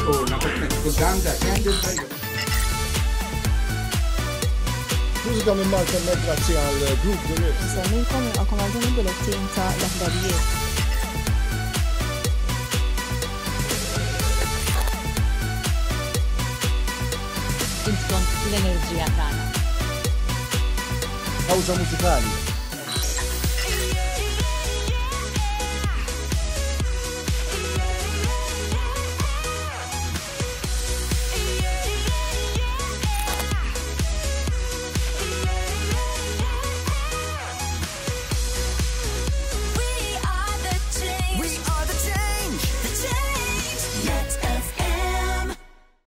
Oh, una cantante, Candle. Mużika minn Malta grazzi għal Group The Rips. Nsemmilkom għakom għal dan il-bilettin ta' l-aħbarijiet. Intkom l-enerġija tagħna. Pawża mużikali.